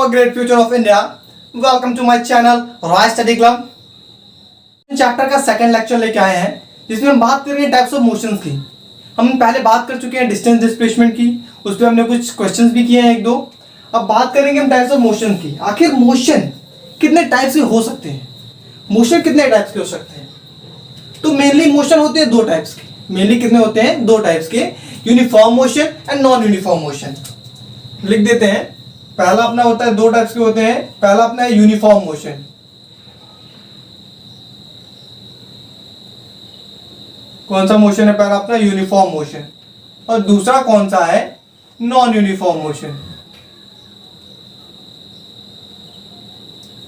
for great future of India. Welcome to my channel Roy study club. Chapter का second lecture लेके आए हैं जिसमें हम बात करेंगे टाइप्स ऑफ मोशंस की। हम पहले बात कर चुके हैं डिस्टेंस डिस्प्लेसमेंट की, उस पर हमने कुछ क्वेश्चंस भी किए हैं एक दो। अब बात करेंगे हम टाइप्स ऑफ मोशन की। आखिर मोशन कितने टाइप्स के हो सकते हैं, मोशन कितने टाइप्स के हो सकते हैं? तो मेनली मोशन होते हैं दो टाइप्स के। मेनली कितने होते हैं? दो टाइप्स के, uniform motion and non uniform motion. लिख देते हैं। पहला अपना होता है, दो टाइप्स के होते हैं। पहला अपना है यूनिफॉर्म मोशन, कौन सा मोशन है? पहला अपना यूनिफॉर्म मोशन। और दूसरा कौन सा है? Non uniform motion.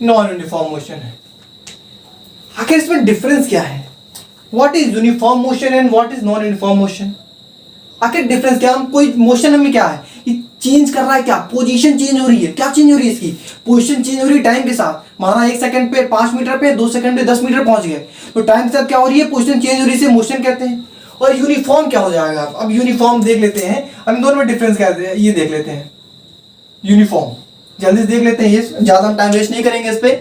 Non uniform motion है। आखिर इसमें डिफरेंस क्या है? What is uniform motion and what is non uniform motion? आखिर डिफरेंस क्या? हम कोई मोशन हमें क्या है, ये चेंज कर रहा है क्या? पोजीशन चेंज हो रही है। क्या चेंज हो रही है? इसकी पोजीशन चेंज हो रही है टाइम के साथ। माना 1 सेकंड पे 5 मीटर पे, 2 सेकंड पे 10 मीटर पहुंच गए, तो टाइम के साथ क्या हो रही है? पोजीशन चेंज हो रही है, इसे मोशन कहते हैं। और यूनिफॉर्म क्या हो जाएगा? अब यूनिफॉर्म देख लेते हैं, हम दोनों में डिफरेंस क्या है ये देख लेते हैं। यूनिफॉर्म जल्दी से देख लेते हैं, ये ज्यादा हम टाइम वेस्ट नहीं करेंगे इस पे,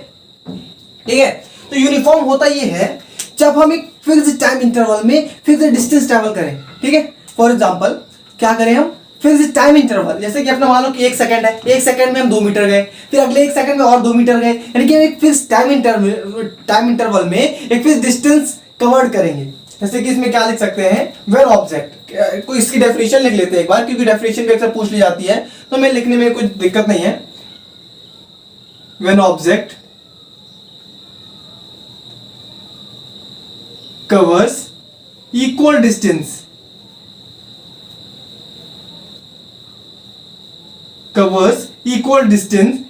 ठीक है? तो यूनिफॉर्म होता ये है जब हम एक फिक्स्ड टाइम इंटरवल में फिक्स्ड डिस्टेंस ट्रैवल करें, ठीक है? फॉर एग्जांपल क्या करें हम? फिक्स्ड टाइम इंटरवल, जैसे कि अपना मान लो कि 1 सेकंड है, 1 सेकंड में हम 2 मीटर गए, फिर अगले 1 सेकंड में और 2 मीटर गए, यानी कि हम एक फिक्स्ड टाइम इंटरवल में एक फिक्स्ड डिस्टेंस कवर करेंगे। जैसे कि इसमें क्या लिख सकते हैं? व्हेन ऑब्जेक्ट, कोई इसकी डेफिनेशन लिख लेते हैं एक बार, क्योंकि डेफिनेशन भी अक्सर पूछ ली जाती है, तो मैं लिखने में कुछ दिक्कत नहीं है। When object covers equal distance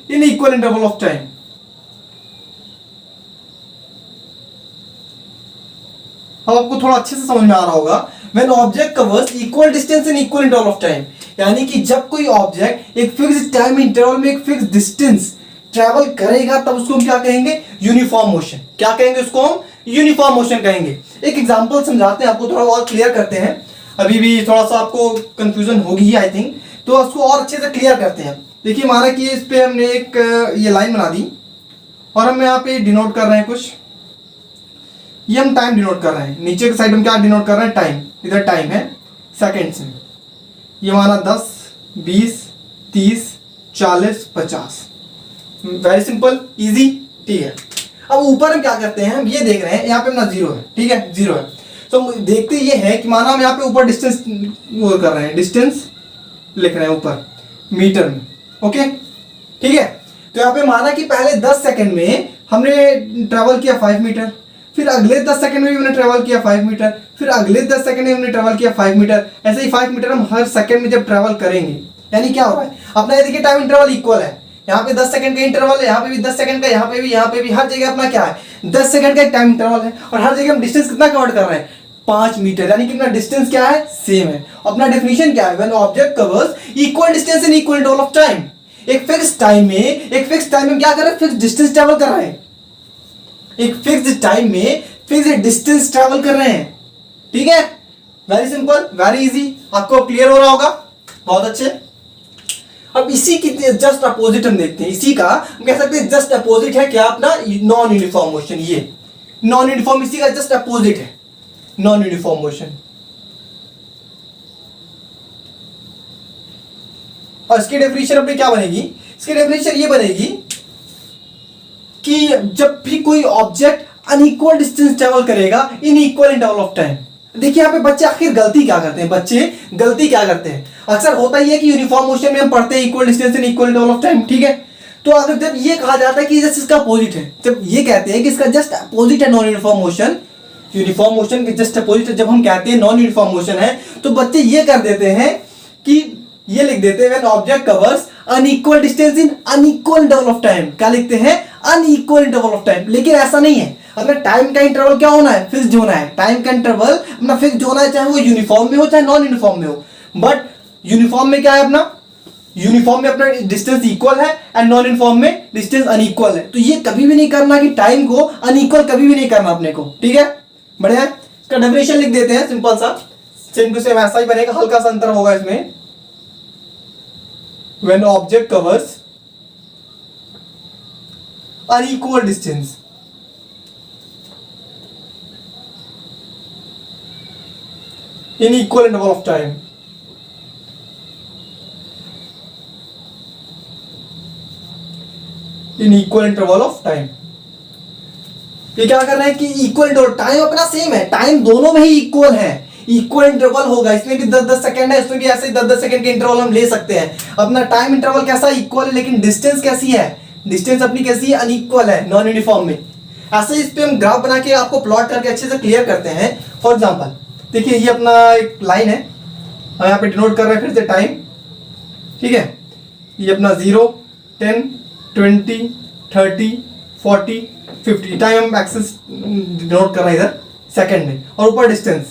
in equal interval of time। अब आपको थोड़ा अच्छे से समझ में आ रहा होगा। When object covers equal distance in equal interval of time, यानी कि जब कोई ऑब्जेक्ट एक फिक्स्ड टाइम इंटरवल में एक फिक्स्ड डिस्टेंस ट्रैवल करेगा, तब उसको हम क्या कहेंगे? Uniform motion. क्या कहेंगे उसको हम? यूनिफॉर्म मोशन कहेंगे। एक एग्जांपल समझाते हैं आपको, थोड़ा और क्लियर करते हैं। अभी भी थोड़ा सा आपको कंफ्यूजन होगी आई थिंक, तो उसको और अच्छे से क्लियर करते हैं। देखिए माना कि इस पे हमने एक ये लाइन बना दी और हम यहाँ पे डिनोट कर रहे हैं कुछ, ये हम टाइम डिनोट कर रहे हैं। नीचे की साइड में क्या डिनोट कर रहे हैं? टाइम। इधर टाइम है सेकेंड्स में। ये माना 10, 20, 30, 40, 50। वेरी सिंपल, इजी, ठीक है? अब ऊपर हम क्या करते हैं? हम ये देख रहे हैं यहाँ पे अपना 0 है, ठीक है? 0 है। तो देखते ये है कि माना हम यहाँ पे ऊपर डिस्टेंस वो कर रहे हैं, डिस्टेंस लिख रहे हैं ऊपर मीटर में, ओके, ठीक है? तो यहाँ पे माना कि पहले 10 सेकंड में हमने ट्रेवल किया 5 मीटर, फिर अगले 10 सेकंड में भी हमने ट्रेवल किया 5 मीटर, फिर अगले 10 सेकंड में हमने ट्रेवल किया 5 मीटर। ऐसे ही 5 मीटर हम हर सेकंड में जब ट्रेवल करेंगे, यानी क्या हो रहा है? अपना ये देखिए टाइम इंटरवल इक्वल है। यहाँ पे 10 सेकंड का इंटरवल है, यहाँ पे भी 10 सेकंड का, यहाँ पे भी, हर जगह अपना क्या है? 10 सेकंड का एक टाइम इंटरवल है। और हर जगह हम डिस्टेंस कितना कवर कर रहे हैं? 5 मीटर, यानी कि अपना डिस्टेंस क्या है? सेम है। अपना डेफिनेशन क्या है? When object covers equal distance in equal interval of time. एक फिक्स टाइम में क्या कर रहे हैं? फिक्स डिस्टेंस ट्रैवल कर रहे हैं। एक फिक्स टाइम में फिक्स डिस्टेंस ट्रैवल कर रहे हैं, ठीक है? Very simple, very easy. आपको क्लियर हो रहा होगा, बहुत अच्छे। अब इसी की जस्ट अपोजिट हम देखते हैं। इसी का हम कह सकते हैं जस्ट अपोजिट है क्या? अपना नॉन यूनिफॉर्म मोशन। ये नॉन यूनिफॉर्म इसी का जस्ट अपोजिट है, नॉन यूनिफॉर्म मोशन। और इसकी डेफिनेशन अपनी क्या बनेगी? इसकी डेफिनेशन ये बनेगी कि जब भी कोई ऑब्जेक्ट अनइक्वल डिस्टेंस ट्रेवल करेगा in equal interval of time. देखिए यहाँ पे बच्चे आखिर गलती क्या करते हैं? बच्चे गलती क्या करते हैं? अक्सर होता ही है कि यूनिफॉर्म मोशन में हम पढ़ते हैं equal distance in equal interval of time, ठीक है? तो अगर जब ये कहा जाता है कि जस्ट इसका अपोजिट है, जब ये कहते हैं कि इसका जस्ट अपोजिट है non uniform motion, uniform motion के जस्ट अपोजिट है, जब हम कहते हैं नॉन यूनिफॉर्म मोशन है, तो बच्चे ये कर देते हैं कि ये लिख देते हैं when object covers unequal distance in unequal interval of time. क्या लिखते हैं? Unequal interval of time. लेकिन ऐसा नहीं है। अगर टाइम का इंटरवल क्या होना है? फिक्स्ड होना है। टाइम का इंटरवल अपना फिक्स्ड होना है, चाहे वो यूनिफॉर्म में हो चाहे नॉन यूनिफॉर्म में हो। बट यूनिफॉर्म में क्या है? अपना यूनिफॉर्म में अपना डिस्टेंस इक्वल है एंड नॉन यूनिफॉर्म में डिस्टेंस अनइक्वल है। तो ये कभी भी नहीं करना कि टाइम को अनइक्वल कभी भी नहीं करना अपने को, ठीक है? बढ़िया। इसका डेफिनेशन लिख देते हैं सिंपल सा, सेम टू सेम ऐसा ही बनेगा, हल्का सा अंतर होगा इसमें। When object covers unequal distance. In equal interval of time. In equal interval of time. ये क्या कर रहे हैं कि इक्वल इंटरवल, टाइम अपना सेम है, टाइम दोनों में ही इक्वल है, इक्वल इंटरवल होगा, इसमें भी 10-10 सेकंड है, इसमें भी ऐसे 10-10 सेकंड के इंटरवल हम ले सकते हैं। अपना टाइम इंटरवल कैसा इक्वल है, लेकिन डिस्टेंस कैसी है, डिस्टेंस अपनी कैसी है, अनइक्वल है, नॉन यूनिफॉर्म में। ऐसे इस पे हम ग्राफ बना के आपको प्लॉट करके अच्छे से क्लियर करते हैं। फॉर एग्जाम्पल देखिए, ये अपना एक लाइन है, हम यहाँ पे डिनोट कर रहे हैं फिर से टाइम, ठीक है। ये अपना 0, 10, 20, 30, 40, 50 टाइम हम एक्सेस डिनोट कर रहे हैं इधर सेकंड में, और ऊपर डिस्टेंस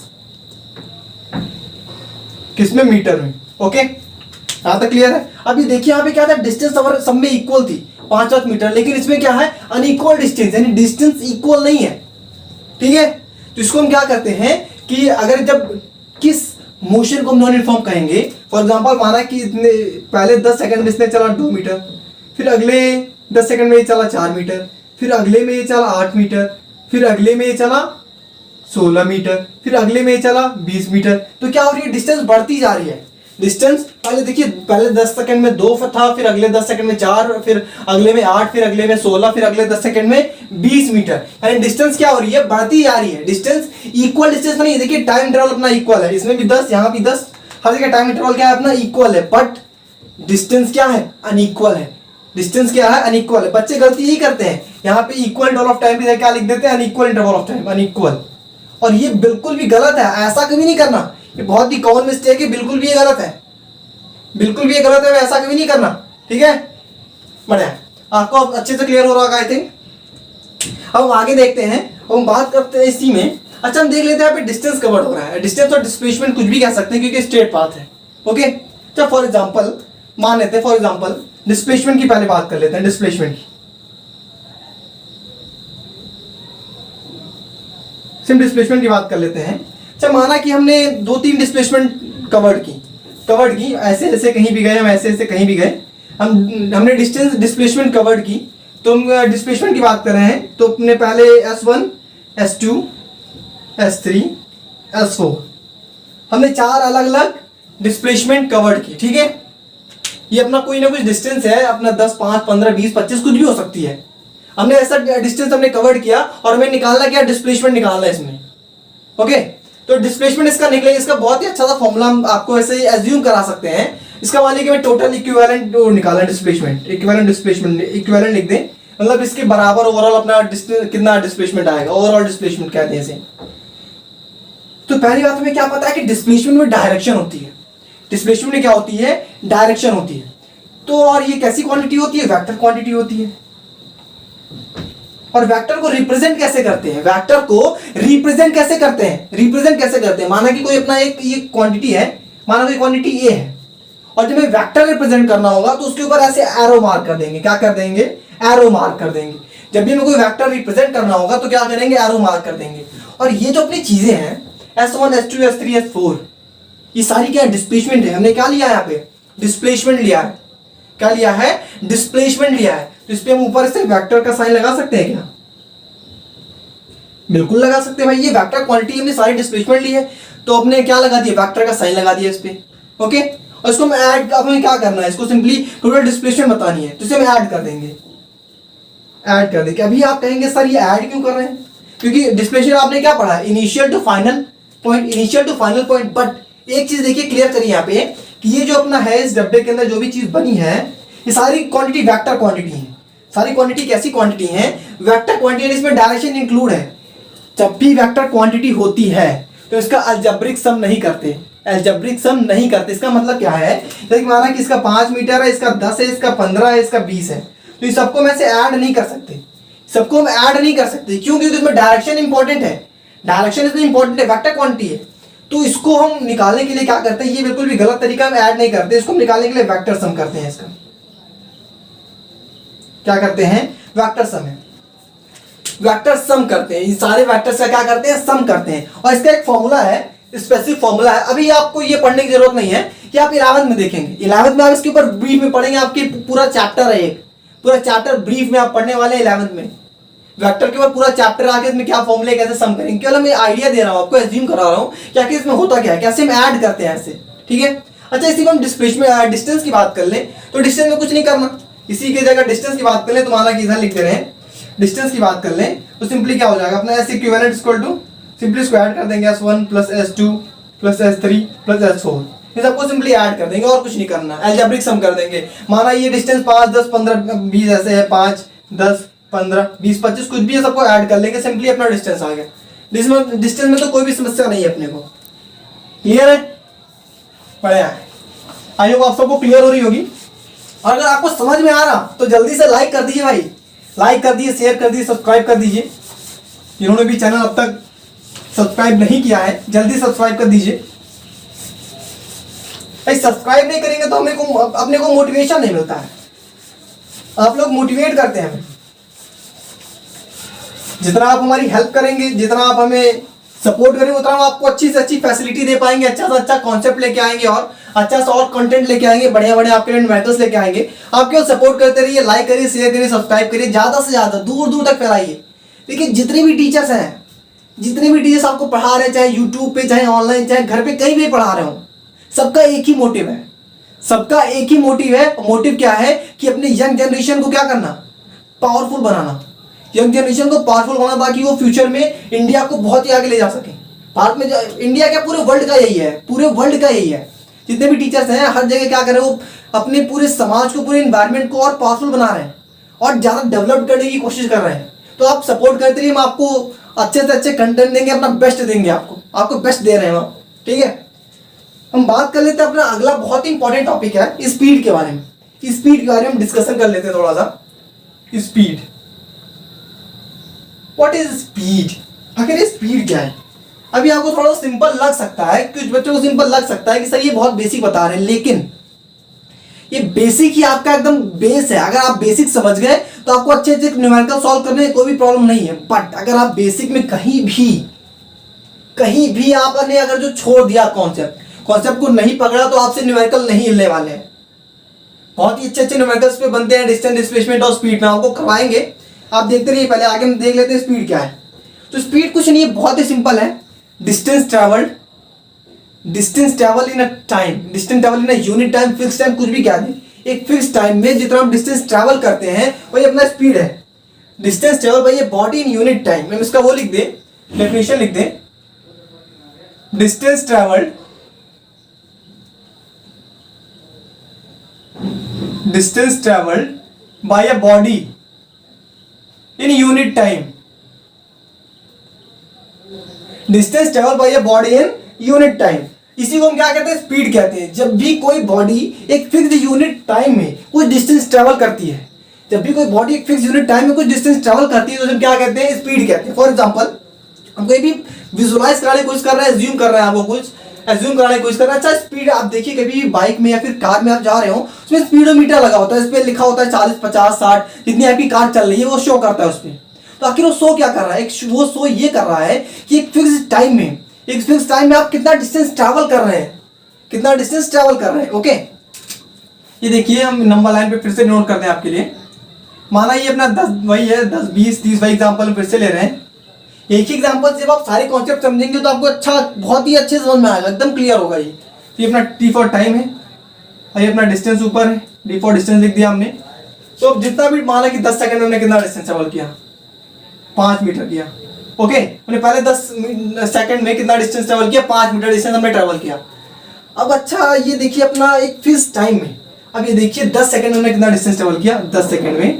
किसमें, मीटर में। ओके, यहाँ तक क्लियर है। अभी देखिए यहाँ पे क्या था, डिस्टेंस हमारे सब में इक्वल थी 5 मीटर, लेकिन इसमें क्या है, अनइक्वल डिस्टेंस, यानी डिस्टेंस इक्वल नहीं है, ठीक है। तो इसको हम क्या करते हैं कि अगर जब किस मोशन को हम नॉन यूनिफॉर्म कहेंगे, फॉर एग्जांपल माना कि इतने पहले 10 सेकंड में इसने चला 2 मीटर, फिर अगले 10 सेकंड में ये चला 4 मीटर, फिर अगले में ये चला 8 मीटर, फिर अगले में ये चला 16 मीटर, फिर अगले में ये चला 20 मीटर। तो क्या हो रही है, डिस्टेंस बढ़ती जा रही है। डिस्टेंस पहले देखिए, पहले 10 सेकंड में 2 था, फिर अगले 10 सेकंड में 4, फिर अगले में 8, फिर अगले में 16, फिर अगले 10 सेकंड में 20 मीटर। यानी डिस्टेंस क्या हो रही है, बढ़ती जा रही है। डिस्टेंस इक्वल डिस्टेंस नहीं है। देखिए टाइम इंटरवल अपना इक्वल है, इसमें भी 10, यहाँ भी 10, हर जगह टाइम इंटरवल क्या है अपना इक्वल है, बट डिस्टेंस क्या है, अनइक्वल है। डिस्टेंस क्या है, अनइक्वल है। बच्चे गलती यही करते हैं, यहाँ पे इक्वल इंटरवल ऑफ टाइम भी क्या लिख देते हैं, unequal interval of time, unequal. और ये बिल्कुल भी गलत है, ऐसा कभी नहीं करना, ये बहुत ही कॉमन मिस्टेक है, बिल्कुल भी ये गलत है, बिल्कुल भी ये गलत है, ऐसा कभी नहीं करना, ठीक है। बढ़िया, आपको अच्छे से क्लियर हो रहा होगा आई थिंक। अब हम आगे देखते हैं, हम बात करते हैं इसी में। अच्छा, हम देख लेते हैं यहाँ पे डिस्टेंस कवर हो रहा है। डिस्टेंस और डिस्प्लेसमेंट कुछ भी कह सकते हैं क्योंकि स्ट्रेट पाथ है, ओके। अच्छा, फॉर एग्जांपल मान लेते हैं, फॉर एग्जांपल डिस्प्लेसमेंट की पहले बात कर लेते हैं, डिस्प्लेसमेंट की। सिर्फ डिस्प्लेसमेंट की बात कर लेते हैं। अच्छा, माना कि हमने 2-3 डिस्प्लेसमेंट कवर्ड की, ऐसे ऐसे कहीं भी गए हम, ऐसे ऐसे कहीं भी गए हमने डिस्टेंस डिस्प्लेसमेंट कवर्ड की। तो हम डिस्प्लेसमेंट की बात कर रहे हैं, तो अपने पहले S1, S2, S3, S4 हमने 4 अलग अलग डिस्प्लेसमेंट कवर्ड की, ठीक है। ये अपना कोई ना कुछ डिस्टेंस है, अपना 10, 5, 15, 20, 25 कुछ भी हो सकती है। हमने ऐसा डिस्टेंस हमने कवर्ड किया और हमें निकालना क्या, डिस्प्लेसमेंट निकालना है इसमें, ओके। तो डिस्प्लेसमेंट इसका निकले, इसका बहुत ही अच्छा सा फॉर्मूला हम आपको ऐसे एज्यूम करा सकते हैं। इसका मान लीजिए कि मैं टोटल इक्विवेलेंट निकाला डिस्प्लेसमेंट, इक्विवेलेंट लिख दें, मतलब इसके बराबर ओवरऑल अपना कितना डिस्प्लेसमेंट आएगा, ओवरऑल डिस्प्लेसमेंट कहते हैं इसे। तो पहली बात हमें क्या पता है कि डिस्प्लेसमेंट में डायरेक्शन होती है, डिस्प्लेसमेंट में क्या होती है, डायरेक्शन होती है। तो और ये कैसी क्वांटिटी होती है, वेक्टर क्वांटिटी होती है। और वेक्टर को रिप्रेजेंट कैसे करते हैं, वेक्टर को रिप्रेजेंट कैसे करते हैं, माना कि कोई अपना एक ये क्वांटिटी है, माना कोई क्वांटिटी ए है, और जब हमें वेक्टर रिप्रेजेंट करना होगा तो उसके ऊपर ऐसे एरो मार्क कर देंगे। क्या कर देंगे, एरो मार्क कर देंगे। जब भी हमें कोई वेक्टर रिप्रेजेंट करना होगा तो क्या करेंगे, एरो मार्क कर देंगे। और ये जो अपनी चीजें हैं S1, S2, S3, S4, ये सारी क्या डिस्प्लेसमेंट है। हमने क्या लिया है यहाँ पे, डिस्प्लेसमेंट लिया है। क्या लिया है, डिस्प्लेसमेंट लिया है। तो इस पे हम ऊपर से वेक्टर का साइन लगा सकते हैं क्या, बिल्कुल लगा सकते हैं भाई। ये वेक्टर क्वांटिटी हमने सारी डिस्प्लेसमेंट ली है, तो अपने क्या लगा दिया, वेक्टर का साइन लगा दिया इस पे, ओके। और इसको हम ऐड, अब हमें क्या करना है, इसको सिंपली टोटल डिस्प्लेसमेंट बतानी है, तो इसे हम ऐड कर देंगे, अभी आप कहेंगे सर ये ऐड क्यों कर रहे हैं, क्योंकि डिस्प्लेसमेंट आपने क्या पढ़ा है, initial to final point. But एक चीज देखिए, क्लियर करिए यहाँ पे कि ये जो अपना है इस डब्बे के अंदर जो भी चीज बनी है, ये सारी क्वांटिटी वेक्टर क्वांटिटी है। सारी क्वांटिटी कैसी क्वांटिटी है, वेक्टर क्वांटिटी, इसमें डायरेक्शन इंक्लूड है। जब भी वेक्टर क्वांटिटी होती है तो इसका अलजेब्रिक सम नहीं करते, इसका मतलब क्या है, जैसे माना कि इसका 5 मीटर है, इसका 10 है, इसका 15 है, इसका 20 है, तो ये सबको मैं से ऐड नहीं कर सकते, क्यों, क्योंकि इसमें डायरेक्शन इंपॉर्टेंट है, वेक्टर क्वांटिटी है। तो इसको हम निकालने के लिए क्या करते हैं, ये बिल्कुल भी गलत तरीका, हम ऐड नहीं करते, इसको हम निकालने के लिए वेक्टर सम करते हैं। इसका क्या करते हैं, वेक्टर सम करते हैं। ये सारे वेक्टर्स का क्या करते हैं, सम करते हैं। और इसका एक फॉर्मूला है, स्पेसिफिक फॉर्मूला है। अभी आपको ये पढ़ने की जरूरत नहीं है, कि आप 11th में देखेंगे, 11th में आप इसके ऊपर ब्रीफ में पढ़ेंगे, आपके पूरा चैप्टर है एक, पूरा चैप्टर ब्रीफ में आप पढ़ने वाले हैं 11th में। वेक्टर के ऊपर पूरा चैप्टर आके इसमें क्या फॉर्मूले कैसे सम करेंगे, केवल मैं आइडिया दे रहा हूँ आपको, एज्यूम करा रहा हूँ क्या कि इसमें होता क्या है, कैसे हम ऐड करते हैं ऐसे, ठीक है। अच्छा, इसी को हम डिस्टेंस की बात कर लें तो डिस्टेंस में कुछ नहीं करना, इसी की जगह डिस्टेंस की बात कर लें तो माना कि इधर लिख दे रहे हैं डिस्टेंस की बात कर लें तो सिंपली क्या हो जाएगा अपना S equivalent equal to, simply इसको ऐड कर देंगे S1 plus S2 plus S3 plus S4, ये सबको सिंपली ऐड कर देंगे और कुछ नहीं करना, एल्जेब्रिक सम कर देंगे। माना ये डिस्टेंस 5 10 15 20 ऐसे है, 5 10 15 20 25 कुछ भी है, सबको ऐड कर लेंगे, सिंपली अपना डिस्टेंस आ गया। डिस्टेंस में तो कोई भी समस्या नहीं है अपने को, क्लियर है, बढ़िया है। आई होप आप सबको क्लियर हो रही होगी। और अगर आपको समझ में आ रहा तो जल्दी से लाइक कर दीजिए भाई, लाइक कर दीजिए, शेयर कर दीजिए, सब्सक्राइब कर दीजिए। जिन्होंने भी चैनल अब तक सब्सक्राइब नहीं किया है जल्दी सब्सक्राइब कर दीजिए भाई, सब्सक्राइब नहीं करेंगे तो अपने को मोटिवेशन नहीं मिलता है। आप लोग मोटिवेट करते हैं हमें, जितना आप हमारी हेल्प करेंगे, जितना आप हमें सपोर्ट करेंगे, उतना हम आपको अच्छी से अच्छी फैसिलिटी दे पाएंगे, अच्छा से अच्छा कॉन्सेप्ट लेके आएंगे और अच्छा सा और कंटेंट लेके आएंगे, बढ़िया बढ़िया आपके लिए न्यूमेरिकल्स लेके आएंगे। आप केवल सपोर्ट करते रहिए, लाइक करिए, शेयर करिए, सब्सक्राइब करिए, ज्यादा से ज्यादा दूर दूर तक फैलाइए। देखिए जितने भी टीचर्स हैं, जितने भी टीचर्स आपको पढ़ा रहे हैं, चाहे यूट्यूब पे, चाहे ऑनलाइन, चाहे घर पे कहीं भी पढ़ा रहे हो, सबका एक ही मोटिव है, सबका एक ही मोटिव है। मोटिव क्या है कि अपने यंग जनरेशन को क्या करना, पावरफुल बनाना, यंग जनरेशन को पावरफुल बनाना ताकि वो फ्यूचर में इंडिया को बहुत ही आगे ले जा सके। भारत में जो इंडिया क्या पूरे वर्ल्ड का यही है, पूरे वर्ल्ड का यही है। जितने भी टीचर्स हैं हर जगह क्या कर रहे हैं, वो अपने पूरे समाज को, पूरे इन्वायरमेंट को और पावरफुल बना रहे हैं और ज़्यादा डेवलप करने की कोशिश कर रहे हैं। तो आप सपोर्ट करते रहिए, हम आपको अच्छे से अच्छे कंटेंट देंगे, अपना बेस्ट देंगे, आपको बेस्ट दे रहे हैं हम, ठीक है। हम बात कर लेते हैं अपना अगला बहुत ही इंपॉर्टेंट टॉपिक है स्पीड के बारे में। स्पीड के बारे में हम डिस्कशन कर लेते हैं थोड़ा सा। स्पीड, व्हाट इज स्पीड, आखिर स्पीड क्या है। अभी आपको थोड़ा सिंपल लग सकता है, कुछ बच्चों को सिंपल लग सकता है कि सर ये बहुत बेसिक बता रहे हैं, लेकिन ये बेसिक ही आपका एकदम बेस है। अगर आप बेसिक समझ गए तो आपको अच्छे अच्छे न्यूमेरिकल सॉल्व करने में कोई भी प्रॉब्लम नहीं है। बट अगर आप बेसिक में कहीं भी आपने अगर जो छोड़ दिया कॉन्सेप्ट को नहीं पकड़ा तो आपसे न्यूमेरिकल नहीं हिलने वाले हैं। बहुत ही अच्छे अच्छे न्यूमेरिकल्स पे बनते हैं, डिस्टेंस, डिस्प्लेसमेंट और स्पीड में आपको करवाएंगे, आप देखते रहिए। पहले आगे हम देख लेते हैं स्पीड क्या है। तो स्पीड कुछ नहीं है, बहुत ही सिंपल है। Distance travel in a time, distance travel in a unit time, fix time, कुछ भी क्या है, एक फिक्स टाइम में जितना हम डिस्टेंस ट्रैवल करते हैं वही अपना स्पीड है। Distance travel by a body in unit time, हम इसका वो लिख दे, डेफिनेशन लिख दे। Distance travelled by a body in unit time, distance travel by a body in unit time, इसी को हम क्या कहते हैं, स्पीड कहते हैं। जब भी कोई बॉडी एक फिक्स यूनिट टाइम में कुछ डिस्टेंस ट्रेवल करती है, जब भी कोई बॉडी एक फिक्स यूनिट टाइम में कुछ डिस्टेंस ट्रेवल करती है तो हम क्या कहते हैं, स्पीड कहते हैं। फॉर एग्जांपल हम कोई भी विजुअलाइज कराने की कोशिश कर रहे हैं, एज्यूम कर रहे हैं, आपको कुछ एज्यूम कराने की कोशिश कर रहे हैं। अच्छा स्पीड आप देखिए, कभी भी बाइक में या फिर कार में आप जा रहे हो, उसमें स्पीडोमीटर लगा होता है, इस पे लिखा होता है 40 50 60, जितनी आपकी कार चल रही है वो शो करता है उस पर। तो आखिर वो शो क्या कर रहा है, वो शो ये कर रहा है कि एक फिक्स टाइम में आप कितना डिस्टेंस ट्रैवल कर रहे हैं, ओके। ये देखिए हम नंबर लाइन पे फिर से नोट करते हैं आपके लिए। माना ये अपना 10 वही है, 10 20 30 वही एग्जाम्पल फिर से ले रहे हैं। एक ही एग्जाम्पल जब आप सारे कॉन्सेप्ट समझेंगे तो आपको अच्छा, बहुत ही अच्छे समझ में आएगा, एकदम क्लियर होगा ये। तो ये अपना टी फॉर टाइम है और ये अपना डिस्टेंस ऊपर है, डी फॉर डिस्टेंस लिख दिया हमने। तो अब जितना भी माना कि 10 सेकंड में हमने कितना डिस्टेंस ट्रेवल किया, 5 मीटर किया, ओके। हमने पहले 10 सेकंड में कितना डिस्टेंस ट्रेवल किया, 5 मीटर डिस्टेंस हमने ट्रेवल किया। अब अच्छा ये देखिए अपना एक फिक्स टाइम में, अब ये देखिए 10 सेकंड में हमने कितना डिस्टेंस ट्रेवल किया, 10 सेकंड में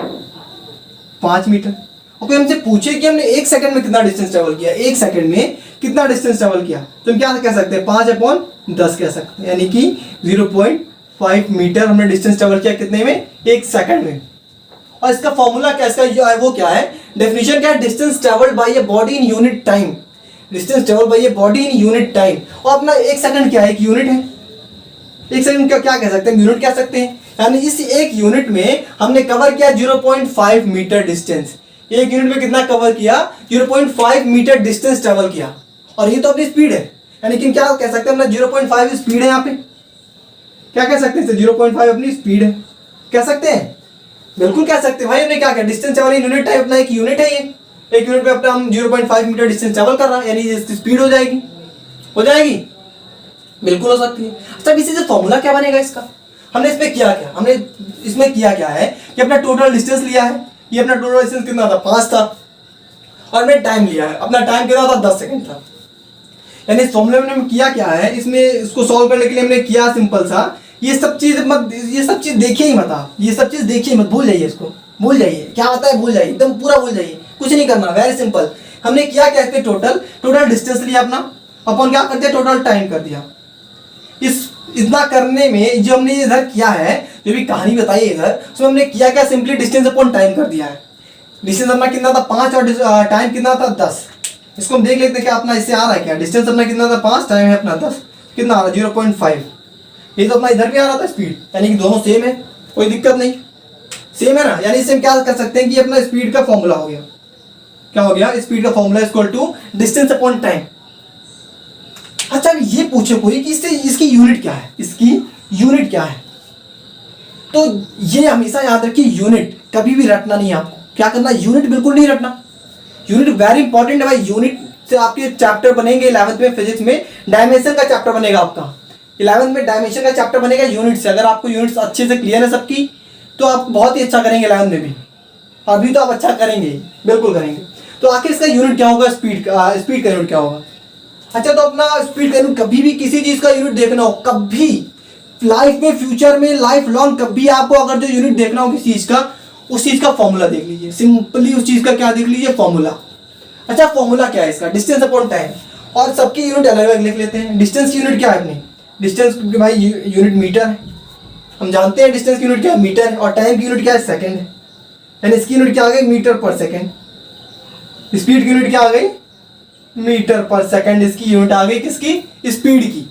5 मीटर। ओके, हमसे पूछे कि हमने 1 सेकंड में कितना डिस्टेंस ट्रेवल किया, 1 सेकंड में कितना डिस्टेंस ट्रेवल किया, तो हम क्या कह सकते हैं, 5/10 कह सकते हैं, यानी कि 0.5 मीटर हमने डिस्टेंस ट्रेवल किया कितने में, 1 सेकंड में। और इसका फॉर्मूला क्या, इसका जो है वो क्या है, डेफिनेशन क्या है, distance travelled by a body in unit time, distance travelled by a body in unit time. और अपना 1 सेकंड क्या है, एक यूनिट है। 1 सेकंड क्या कह सकते हैं, यूनिट कह सकते हैं। यानी इस 1 यूनिट में हमने कवर किया 0.5 मीटर डिस्टेंस। 1 यूनिट में कितना कवर किया, 0.5 मीटर डिस्टेंस ट्रेवल किया। और ये तो अपनी स्पीड है, यानी कि क्या कह सकते हैं, अपना 0.5 स्पीड है। यहाँ पे क्या कह सकते हैं, 0.5 अपनी स्पीड है, कह सकते हैं। बिल्कुल कह सकते हैं भाई। हमने क्या किया, distance travel in unit time, अपना एक यूनिट है ये, एक यूनिट पे अपना हम 0.5 मीटर डिस्टेंस ट्रेवल कर रहा है, यानी इसकी स्पीड हो जाएगी, हो जाएगी, बिल्कुल हो सकती है। अच्छा, इसी से फॉर्मूला क्या बनेगा इसका, हमने इसमें किया क्या, हमने इसमें किया क्या है कि अपना टोटल डिस्टेंस लिया है, ये अपना टोटल डिस्टेंस कितना था, 5 था, और हमने टाइम लिया है, अपना टाइम कितना था, 10 सेकंड था। यानी इस फॉर्मूले में हमने किया क्या है, इसमें इसको सॉल्व करने के लिए हमने किया सिंपल सा, ये सब चीज मत, ये सब चीज देखिए ही मत आप, ये सब चीज देखिए मत, भूल जाइए इसको, भूल जाइए क्या आता है, भूल जाइए, एकदम पूरा भूल जाइए, कुछ नहीं करना, वेरी सिंपल। हमने किया क्या, इसमें टोटल डिस्टेंस लिया अपना, अपन क्या कर दिया, टोटल टाइम कर दिया। इस इतना करने में जो हमने इधर किया है, जो भी कहानी बताई इधर, उसमें हमने किया क्या, सिंपली डिस्टेंस अपॉन टाइम कर दिया है। डिस्टेंस अपना कितना था, 5, और टाइम कितना था, 10। इसको हम देख लेते हैं क्या अपना इससे आ रहा है क्या, डिस्टेंस अपना कितना था, 5, टाइम है अपना 10, कितना आ रहा है, 0.5। ये तो अपना इधर भी आ रहा था स्पीड, यानी कि दोनों सेम है, कोई दिक्कत नहीं, सेम है ना। यानी इससे हम क्या कर सकते हैं कि अपना स्पीड का फॉर्मूला हो गया, क्या हो गया, स्पीड का formula equal to distance upon time. अच्छा, ये पूछे कोई कि इससे इसकी यूनिट क्या है, इसकी यूनिट क्या है, तो ये हमेशा याद रखिए, यूनिट कभी भी रटना नहीं है आपको, क्या करना, यूनिट बिल्कुल नहीं रटना, यूनिट वेरी इंपॉर्टेंट है भाई। यूनिट से आपके चैप्टर बनेंगे 11th में फिजिक्स में, डायमेंशन का चैप्टर बनेगा आपका 11th में, डायमेंशन का चैप्टर बनेगा यूनिट से। अगर आपको यूनिट्स अच्छे से क्लियर है सबकी, तो आप बहुत ही अच्छा करेंगे 11th में भी, अभी तो आप अच्छा करेंगे, बिल्कुल करेंगे। तो आखिर इसका यूनिट क्या होगा, स्पीड का यूनिट क्या होगा। अच्छा, तो अपना स्पीड का यूनिट, कभी भी किसी चीज का यूनिट देखना हो, कभी लाइफ में, फ्यूचर में, लाइफ लॉन्ग, कभी आपको अगर जो यूनिट देखना हो किसी चीज का, उस चीज का फॉर्मूला देख लीजिए, सिंपली उस चीज का क्या देख लीजिए, फॉर्मूला। अच्छा, फॉर्मूला क्या है इसका, डिस्टेंस अपॉन टाइम, और सबकी यूनिट अलग अलग लिख लेते हैं। डिस्टेंस की यूनिट क्या है अपनी, डिस्टेंस भाई यूनिट मीटर है, हम जानते हैं डिस्टेंस की यूनिट क्या है, मीटर है, और टाइम की यूनिट क्या है, सेकंड है, यानी इसकी यूनिट क्या आ गई, मीटर पर सेकंड। स्पीड की यूनिट क्या आ गई, मीटर पर सेकंड, इसकी यूनिट आ गई किसकी, स्पीड की,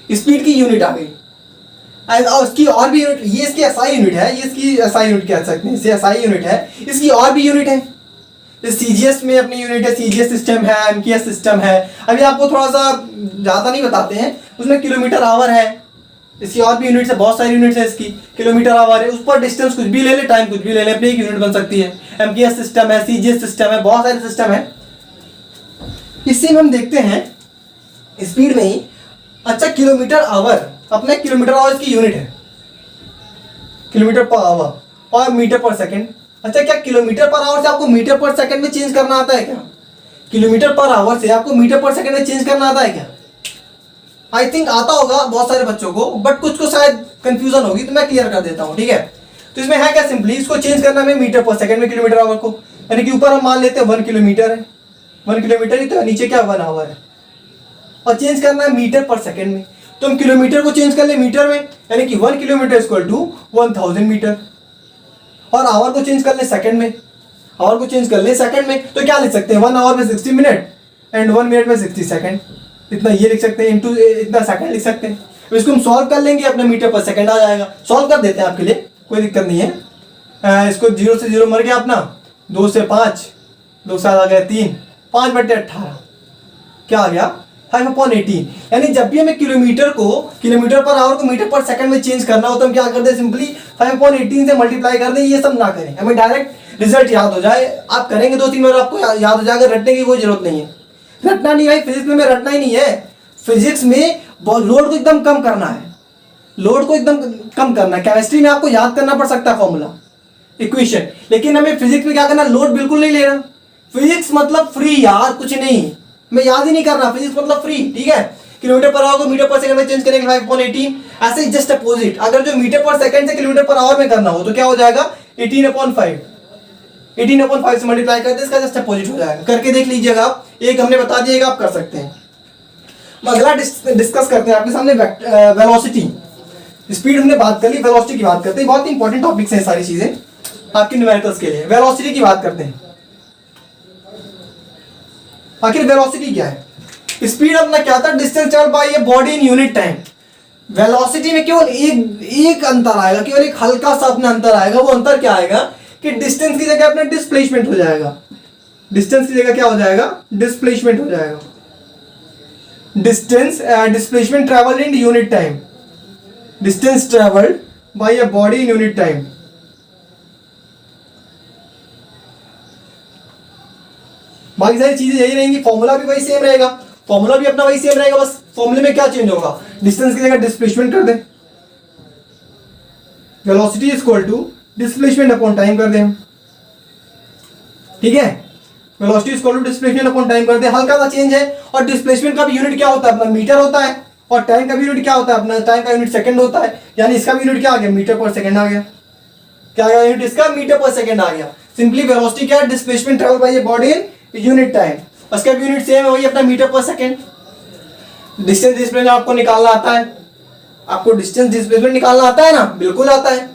स्पीड की यूनिट आ गई। और उसकी और भी यूनिट, ये इसकी एसआई यूनिट है, ये इसकी एसआई यूनिट कह सकते हैं, इसे एसआई यूनिट है, इसकी और भी यूनिट है। सीजीएस में अपनी यूनिट है, सीजीएस सिस्टम है, एमकेएस सिस्टम है, अभी आपको थोड़ा सा ज़्यादा नहीं बताते हैं, उसमें किलोमीटर आवर है, इसकी और भी यूनिट्स है, बहुत सारी यूनिट्स है इसकी, किलोमीटर आवर है, उस पर डिस्टेंस कुछ भी ले ले, टाइम कुछ भी ले ले, अपनी एक यूनिट बन सकती है। एमकेएस सिस्टम है, सीजीएस सिस्टम है, बहुत सारे सिस्टम है। इसी में हम देखते हैं स्पीड में ही, अच्छा किलोमीटर आवर, अपने किलोमीटर आवर इसकी यूनिट है, किलोमीटर पर आवर, और मीटर पर सेकंड। अच्छा, क्या किलोमीटर पर आवर से आपको मीटर पर सेकंड में चेंज करना आता है क्या, किलोमीटर पर आवर से आपको मीटर पर सेकंड में चेंज करना आता है क्या, आई थिंक आता होगा बहुत सारे बच्चों को, बट कुछ को शायद कंफ्यूजन होगी, तो मैं क्लियर कर देता हूँ, ठीक है। तो इसमें है क्या, सिंपली इसको चेंज करना है मीटर पर सेकंड में, किलोमीटर आवर को, यानी कि ऊपर हम मान लेते हैं 1 किलोमीटर है, 1 किलोमीटर ही तो, नीचे क्या 1 आवर है, और चेंज करना है मीटर पर सेकंड में। तो हम किलोमीटर को चेंज कर ले मीटर में, यानी कि 1 किलोमीटर इक्वल टू 1000 मीटर, और आवर को चेंज कर ले सेकंड में, आवर को चेंज कर ले सेकंड में, तो क्या लिख सकते हैं, 1 आवर में 60 मिनट एंड 1 मिनट में 60 सेकंड, इतना ये लिख सकते हैं, इंटू इतना सेकंड लिख सकते हैं। तो इसको हम सॉल्व कर लेंगे, अपने मीटर पर सेकंड आ जाएगा, सॉल्व कर देते हैं आपके लिए, कोई दिक्कत नहीं है। इसको 0 से 0 मर गया अपना, 2 से 5, 2 साल आ गया 3, 5/18 क्या आ गया, 5/18। यानी जब भी हमें किलोमीटर पर आवर को मीटर पर सेकंड में चेंज करना हो, तो हम क्या करते हैं, सिंपली 5/18 से मल्टीप्लाई कर दें, ये सब ना करें, हमें डायरेक्ट रिजल्ट याद हो जाए। आप करेंगे 2-3 बार आपको याद हो जाएगा, रटने की कोई जरूरत नहीं है, रटना नहीं भाई, फिजिक्स में रटना ही नहीं है। फिजिक्स में लोड को एकदम कम करना है, लोड को एकदम कम करना है। केमिस्ट्री में आपको याद करना पड़ सकता है फॉर्मूला, इक्वेशन, लेकिन हमें फिजिक्स में क्या करना, लोड बिल्कुल नहीं लेना। फिजिक्स मतलब फ्री यार, कुछ नहीं, मैं याद ही नहीं कर रहा, फिजिक्स मतलब फ्री, ठीक है। किलोमीटर पर आवर को मीटर पर सेकंड में चेंज करेंगे 5/18, ऐसे ही जस्ट अपोजिट, अगर जो मीटर पर सेकंड से किलोमीटर पर आवर में करना हो, तो क्या हो जाएगा, 18/5, 18/5 से मल्टीप्लाई करते इसका जस्ट अपोजिट हो जाएगा। करके देख लीजिएगा आप, एक हमने बता दिएगा, आप कर सकते हैं। अगला डिस्कस करते हैं आपके सामने वेलोसिटी। स्पीड हमने बात कर ली, वेलोसिटी की बात करते हैं, बहुत इंपॉर्टेंट टॉपिक्स हैं सारी चीजें आपके न्यूमेरिकल्स के लिए। वेलोसिटी की बात करते हैं, आखिर वेलोसिटी क्या है। स्पीड अपना क्या था, distance travelled bye a body in unit time. Velocity में केवल एक अंतर आएगा, केवल एक हल्का सा अपना अंतर आएगा। वो अंतर क्या आएगा कि डिस्टेंस की जगह अपना डिस्प्लेसमेंट हो जाएगा, डिस्टेंस की जगह क्या हो जाएगा, डिस्प्लेसमेंट हो जाएगा। Distance displacement travelled in unit time, distance travelled bye a body in unit time, बाकी सारी चीजें यही रहेंगी, फॉर्मूला भी वही सेम रहेगा, फॉर्मूला भी अपना वही सेम रहेगा, बस फॉर्मूले में क्या चेंज होगा, डिस्टेंस की जगह डिस्प्लेसमेंट कर दें, velocity is equal to displacement upon time कर दें हम, ठीक है, velocity is equal to displacement upon time कर दें, हल्का सा चेंज है। और डिस्प्लेसमेंट का भी यूनिट क्या होता है अपना, मीटर होता है, और टाइम का भी यूनिट क्या होता है अपना, टाइम का यूनिट सेकंड होता है, यानी इसका भी यूनिट क्या आ गया, मीटर पर सेकंड आ गया, क्या आ गया यूनिट इसका, मीटर पर सेकंड आ गया। सिंपली वेलोसिटी क्या है, displacement travel by a body in unit time, उसका भी यूनिट सेम है, वही अपना मीटर पर सेकंड। डिस्टेंस डिस्प्लेसमेंट आपको निकालना आता है, आपको डिस्टेंस डिस्प्लेसमेंट निकालना आता है ना, बिल्कुल आता है,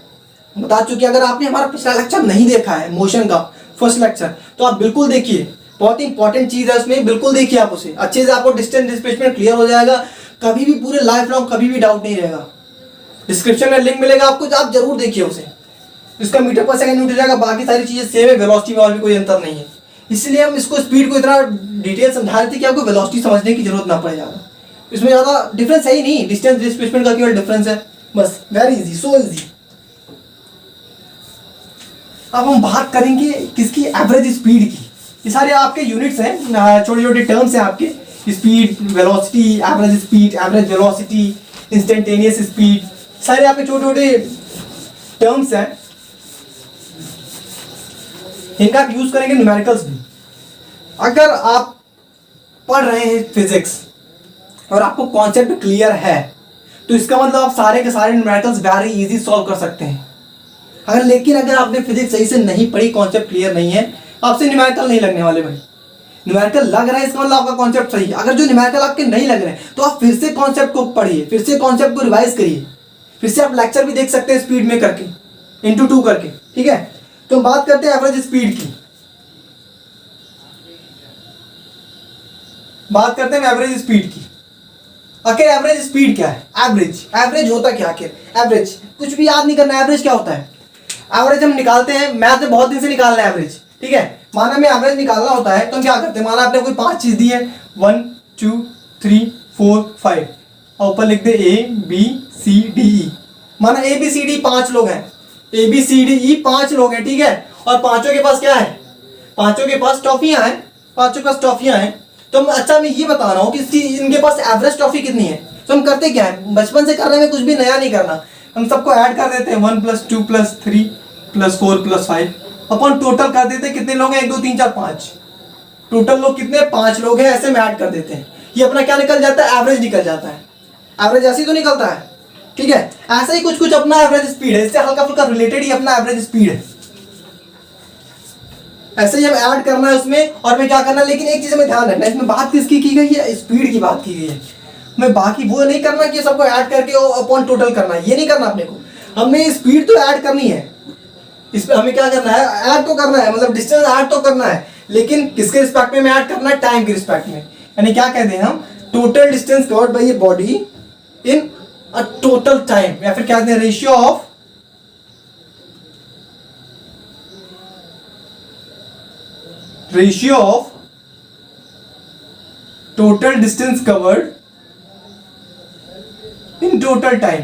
बता चुके। अगर आपने हमारा पिछला लेक्चर नहीं देखा है मोशन का फर्स्ट लेक्चर, तो आप बिल्कुल देखिए, बहुत ही इंपॉर्टेंट चीज है उसमें, बिल्कुल देखिए आप उसे, अच्छे से आपको डिस्टेंस डिस्प्लेसमेंट क्लियर हो जाएगा, कभी भी पूरे लाइफ लॉन्ग कभी भी डाउट नहीं रहेगा। डिस्क्रिप्शन में लिंक मिलेगा आपको, आप जरूर देखिए उसे, इसका मीटर पर सेकंड यूनिट हो जाएगा, बाकी सारी चीजें सेम है, वेलोसिटी में और भी कोई अंतर नहीं है। इसलिए हम इसको स्पीड को इतना डिटेल समझा रहे थे कि आपको वेलोसिटी समझने की जरूरत ना पड़े ज़्यादा, इसमें ज़्यादा डिफरेंस है ही नहीं, डिस्टेंस डिस्प्लेसमेंट का केवल डिफरेंस है बस, वेरी इजी, सो इजी। अब हम बात करेंगे किसकी, एवरेज स्पीड की। ये सारे आपके यूनिट्स हैं, छोटे छोटे टर्म्स हैं आपके, speed, velocity, average speed, average velocity, instantaneous speed, सारे आपके छोटे छोटे टर्म्स हैं, इनका आप यूज करेंगे न्यूमेरिकल्स भी। अगर आप पढ़ रहे हैं फिजिक्स और आपको कॉन्सेप्ट क्लियर है, तो इसका मतलब आप सारे के सारे न्यूमेरिकल्स वेरी इजी सॉल्व कर सकते हैं। लेकिन आपने फिजिक्स सही से नहीं पढ़ी, कॉन्सेप्ट क्लियर नहीं है, आपसे न्यूमेरिकल नहीं लगने वाले भाई। न्यूमेरिकल लग रहा है इसका मतलब आपका कॉन्सेप्ट सही है। अगर जो न्यूमेरिकल आपके नहीं लग रहे हैं, तो आप फिर से कॉन्सेप्ट को पढ़िए, फिर से कॉन्सेप्ट को रिवाइज करिए, फिर से आप लेक्चर भी देख सकते हैं स्पीड में करके, इंटू 2 करके, ठीक है। तो हम बात करते हैं एवरेज स्पीड की, बात करते हैं एवरेज स्पीड की। आखिर एवरेज स्पीड क्या है, एवरेज, एवरेज होता क्या आखिर, एवरेज कुछ भी याद नहीं करना, एवरेज क्या होता है। एवरेज हम निकालते हैं, मैथ में बहुत दिन से निकालना है एवरेज, ठीक है। माना हमें एवरेज निकालना होता है तो हम क्या करते हैं, माना आपने कोई 5 चीज दी है, 1 2 3 4 5, और ऊपर लिख दे ABCDE। माना ABCD 5 लोग हैं, ABCDE 5 लोग हैं, ठीक है, और पांचों के पास क्या है, पांचों के पास टॉफियां हैं, पांचों के पास टॉफियां हैं। तो अच्छा मैं ये बता रहा हूँ कि इनके पास एवरेज टॉफी कितनी है। तो हम करते क्या है, बचपन से करने में कुछ भी नया नहीं करना, हम सबको ऐड कर देते हैं, 1 + 2 + 3 + 4 + 5 अपन टोटल कर देते हैं, कितने लोग हैं, 1 2 3 4 5, टोटल लोग कितने, 5 लोग हैं, ऐसे में ऐड कर देते हैं। ये अपना क्या निकल जाता है, एवरेज निकल जाता है। एवरेज ऐसे ही तो निकलता है, ठीक है। ऐसा ही कुछ कुछ अपना एवरेज स्पीड है, इससे हल्का फुल्का रिलेटेड ही अपना एवरेज स्पीड है। ऐसे ही हम ऐड करना है उसमें, और मैं क्या करना है, लेकिन एक चीज में ध्यान रखना, इसमें बात किसकी की गई है, स्पीड की बात की गई है। मैं बाकी वो नहीं करना कि सबको ऐड करके अपॉन टोटल करना है, ये नहीं करना अपने को, हमने स्पीड तो ऐड करनी है, इसमें हमें क्या करना है, ऐड तो करना है, मतलब डिस्टेंस ऐड तो करना है, लेकिन किसके रिस्पेक्ट में ऐड करना है, टाइम के रिस्पेक्ट में। यानी क्या कहते हैं हम, total distance covered by a body in a total time, या फिर क्या कहते हैं, ratio of total distance covered in total time,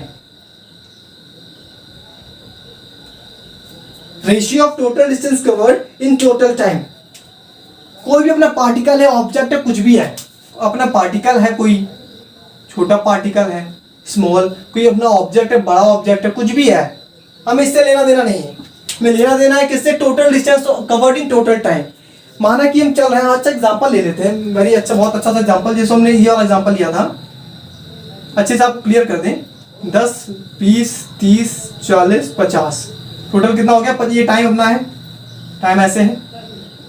ratio of total distance covered in total time. कोई भी अपना पार्टिकल है, ऑब्जेक्ट है, कुछ भी है, अपना पार्टिकल है, कोई छोटा पार्टिकल है, स्मॉल, कोई अपना ऑब्जेक्ट है, बड़ा ऑब्जेक्ट है, कुछ भी है, हमें इससे लेना देना नहीं है। हमें लेना देना है किससे, total distance covered in total time. माना कि हम चल रहे हैं, अच्छा एग्जांपल ले लेते हैं, वेरी अच्छा, बहुत अच्छा सा एग्जांपल, जैसे हमने ये वाला एग्जांपल लिया था, अच्छे से आप क्लियर कर दें। 10 20 30 40 50, टोटल कितना हो गया, ये टाइम अपना है, टाइम ऐसे है,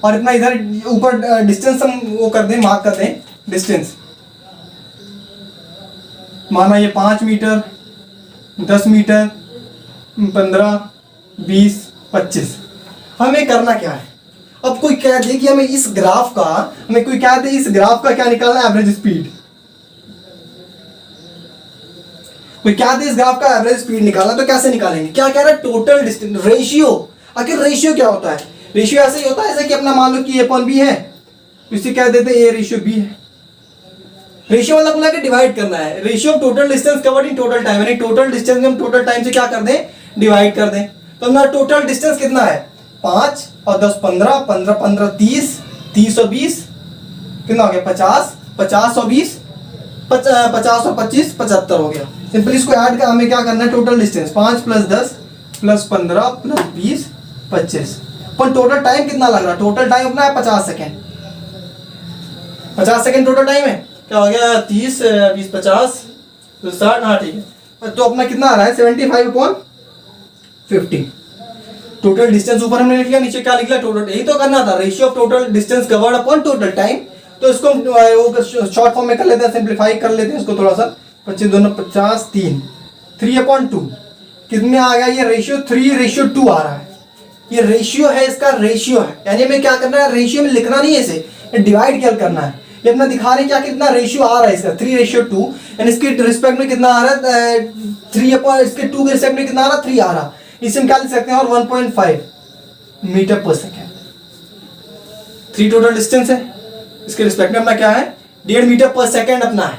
और इतना इधर ऊपर डिस्टेंस हम वो कर दें, मार्क कर दें डिस्टेंस। माना ये 5 मीटर, 10 मीटर, 15 20 25। हमें करना क्या है, अब कोई कह दे कि हमें इस ग्राफ का, हमें कोई कह दे इस ग्राफ का क्या निकालना है, एवरेज स्पीड। कोई क्या दे इस ग्राफ का एवरेज स्पीड निकालना, तो कैसे निकालेंगे, क्या कह रहा है, टोटल डिस्टेंस, रेशियो। आखिर रेशियो क्या होता है, रेशियो ऐसे ही होता है जैसे कि अपना मान लो कि A/B है, इसे कह देते हैं A/B है। रेशियो मतलब बोला कि डिवाइड करना है, ratio of total distance covered in total time, यानी टोटल डिस्टेंस हम टोटल टाइम से क्या कर दें, डिवाइड कर दें। तो हमारा टोटल डिस्टेंस कितना है, 5 और 10 15, 15 15 30, 30 और 20 कितना हो गया 50, 50 और 20 50 और 25 75 हो गया। सिंपली इसको ऐड कर हमें क्या करना है, टोटल डिस्टेंस 5 + 10 + 15 + 20 25। पर टोटल टाइम कितना लग रहा है, टोटल टाइम अपना है 50 सेकेंड, 50 सेकेंड टोटल टाइम है। क्या हो गया 30 20 50 तो 60, हाँ ठीक है। तो अपना कितना आ रहा है 75/50। टोटल डिस्टेंस ऊपर हमने लिख लिया, नीचे क्या लिख लिया टोटल, यही तो करना था, ratio of total distance covered upon total time. तो इसको शॉर्ट फॉर्म में कर लेते हैं, सिंप्लीफाई कर लेते हैं इसको थोड़ा सा। 25 दूनी 50 3/2 कितने आ गया, ये रेशियो 3/2 आ रहा है। ये रेशियो है, इसका रेशियो है, यानी हमें क्या करना है, रेशियो में लिखना नहीं है इसे, डिवाइड क्या करना है। ये अपना दिखा रहे क्या कितना रेशियो आ रहा है इसका 3/2, यानी इसके रिस्पेक्ट में कितना आ रहा है 3 इसके 2 के रिस्पेक्ट में कितना आ रहा है 3 आ रहा। इसे हम क्या लिख सकते हैं और 1.5 मीटर पर सेकेंड। 3 टोटल डिस्टेंस है, इसके रिस्पेक्ट में अपना क्या है 1.5 मीटर पर सेकेंड अपना है।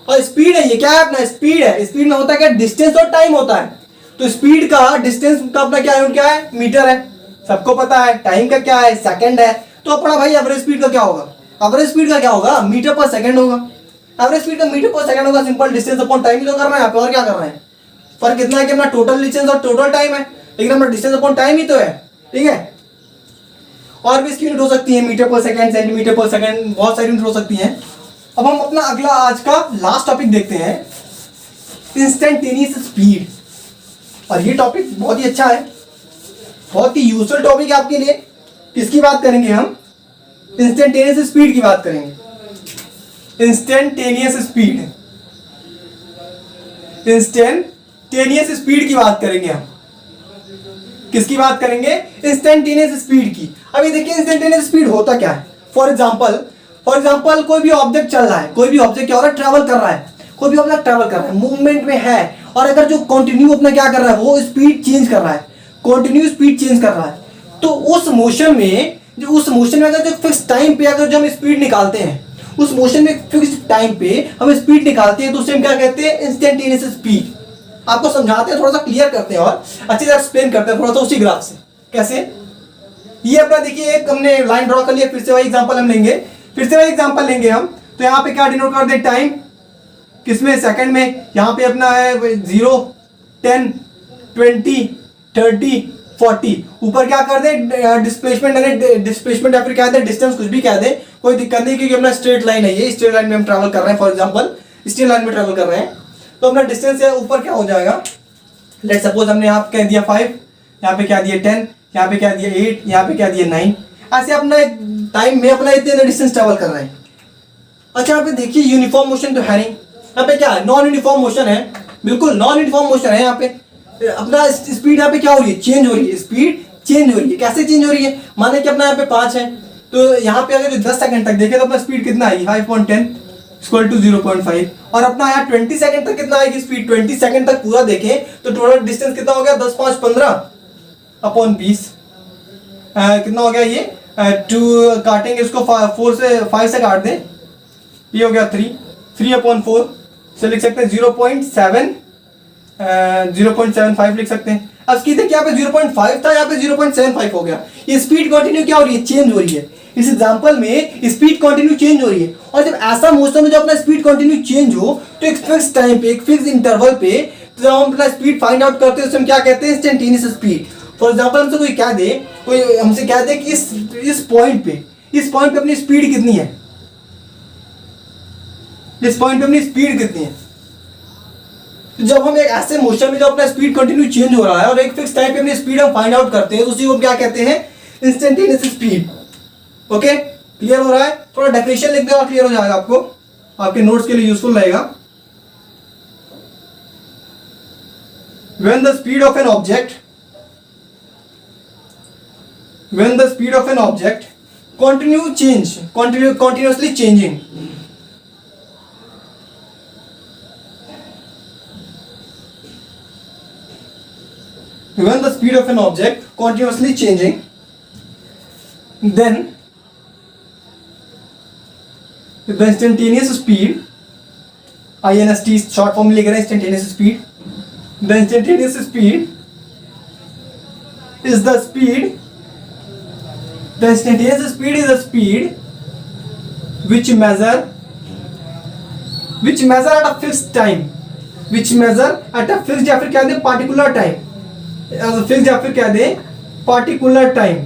और स्पीड है, ये क्या है अपना स्पीड है। स्पीड में होता है क्या, डिस्टेंस और टाइम होता है। तो स्पीड का डिस्टेंस का अपना क्या यूनिट क्या है, मीटर है, सबको पता है। टाइम का क्या है, सेकंड है। तो अपना भाई एवरेज स्पीड का क्या होगा, एवरेज स्पीड का क्या होगा, मीटर पर सेकंड होगा। एवरेज स्पीड का मीटर पर सेकंड होगा, सिंपल डिस्टेंस अपॉन टाइम ही तो करना है यहाँ पे, और क्या करना है। फर्क कितना है कि अपना टोटल डिस्टेंस और टोटल टाइम है, लेकिन अपना डिस्टेंस अपॉन टाइम ही तो है, ठीक है। और भी इसकी यूनिट हो सकती है, मीटर पर सेकंड, सेंटीमीटर पर सेकंड, बहुत सारी यूनिट हो सकती हैं। अब हम अपना अगला आज का लास्ट टॉपिक देखते हैं, इंस्टेंटेनियस स्पीड। और ये टॉपिक बहुत ही अच्छा है, बहुत ही यूजफुल टॉपिक है आपके लिए। किसकी बात करेंगे हम, इंस्टेंटेनियस स्पीड की बात करेंगे। इंस्टेंटेनियस स्पीड, इंस्टेंटेनियस स्पीड की बात करेंगे हम। किसकी बात करेंगे, इंस्टेंटेनियस स्पीड की। अभी देखिए इंस्टेंटेनियस स्पीड होता क्या है। फॉर एग्जांपल कोई भी ऑब्जेक्ट चल रहा है, कोई भी ऑब्जेक्ट क्या हो रहा है, ट्रैवल कर रहा है, कोई भी ऑब्जेक्ट ट्रैवल कर रहा है, मूवमेंट में है, और अगर जो कंटिन्यू अपना क्या कर रहा है, वो स्पीड चेंज कर रहा है, कंटिन्यू स्पीड चेंज कर रहा है, तो उस मोशन में अगर जो फिक्स टाइम पे अगर जो हम स्पीड निकालते हैं, उस मोशन में फिक्स टाइम पे हम स्पीड निकालते हैं, तो उसे हम क्या कहते हैं, इंस्टेंटेनियस स्पीड। आपको समझाते हैं, थोड़ा सा क्लियर करते हैं और अच्छे से एक्सप्लेन करते हैं थोड़ा सा उसी ग्राफ से। कैसे, ये अपना देखिए एक हमने लाइन ड्रॉ कर लिया, फिर से वही एग्जांपल हम लेंगे, हम। तो यहाँ पे क्या डिनोट कर दे, टाइम किसमें, सेकंड में। यहाँ पे अपना है 0 10 20 30 40। ऊपर क्या कर दे, डिस्प्लेसमेंट या फिर क्या दे, डिस्टेंस, कुछ भी कह दे, कोई दिक्कत नहीं, क्योंकि अपना स्ट्रेट लाइन है, ये स्ट्रेट लाइन में हम ट्रैवल कर रहे हैं। फॉर एग्जांपल स्ट्रेट लाइन में ट्रैवल कर रहे हैं, तो अपना डिस्टेंस है ऊपर क्या हो जाएगा, लेट सपोज हमने यहाँ कह दिया 5, यहाँ पे क्या दिया 10, यहाँ पे क्या दिया 8, यहाँ पे क्या दिया 9। ऐसे अपना टाइम में अपना इतने डिस्टेंस ट्रैवल कर रहे हैं। अच्छा यहाँ पे देखिए यूनिफॉर्म मोशन तो है नहीं, यहाँ पे क्या है, नॉन यूनिफॉर्म मोशन है, बिल्कुल नॉन यूनिफॉर्म मोशन है। यहाँ पे अपना स्पीड यहाँ पे क्या हो रही है, चेंज हो रही है, स्पीड चेंज हो रही है। कैसे चेंज हो रही है, माने कि अपना यहाँ पे 5 है, तो यहाँ पे अगर 10 सेकंड तक देखे तो अपना स्पीड कितना आएगी 5.10 इक्वल टू 0.5। और अपना यहाँ 20 सेकंड तक कितना आएगी स्पीड, 20 सेकंड तक पूरा देखें तो टोटल डिस्टेंस कितना हो गया, 10 5 15/20। कितना हो गया ये, 2 काटेंगे इसको 4 से 5 से काट दें, ये हो गया 3/4 से लिख सकते हैं 0.75 लिख सकते हैं। अब इसकी देखिए यहाँ पे 0.5 था, यहाँ पे 0.75 हो गया। ये स्पीड कंटिन्यू क्या हो रही है, चेंज हो रही है। इस एग्जांपल में स्पीड कंटिन्यू चेंज हो रही है। और जब ऐसा मोशन में जब अपना स्पीड कंटिन्यू चेंज हो, तो एक फिक्स टाइम पे, एक फिक्स इंटरवल पे जब हम अपना स्पीड फाइंड आउट करते हैं, उसे हम क्या कहते हैं, इंस्टेंटेनियस स्पीड। फॉर एग्जांपल हमसे कोई हमसे कह दे कि इस पॉइंट पे अपनी स्पीड कितनी है, इस पॉइंट पे अपनी स्पीड कितनी है। तो जब हम एक ऐसे मोशन में जब अपना स्पीड कंटिन्यू चेंज हो रहा है और एक फिक्स टाइम पे अपनी स्पीड हम फाइंड आउट करते हैं, उसी को क्या कहते हैं, इंस्टेंटेनियस स्पीड। ओके, क्लियर हो रहा है। थोड़ा डेफिनेशन लिख दो और क्लियर हो जाएगा आपको, आपके नोट्स के लिए यूजफुल रहेगा। when the speed of an object continuously changing, when the speed of an object continuously changing, then the instantaneous speed, INST short form में लिख रहे हैं, instantaneous speed, the instantaneous speed is the speed the instantaneous speed is a speed which measure at a fixed time, which measure at a fixed या फिर क्या दें particular time, fix या फिर क्या दें particular time।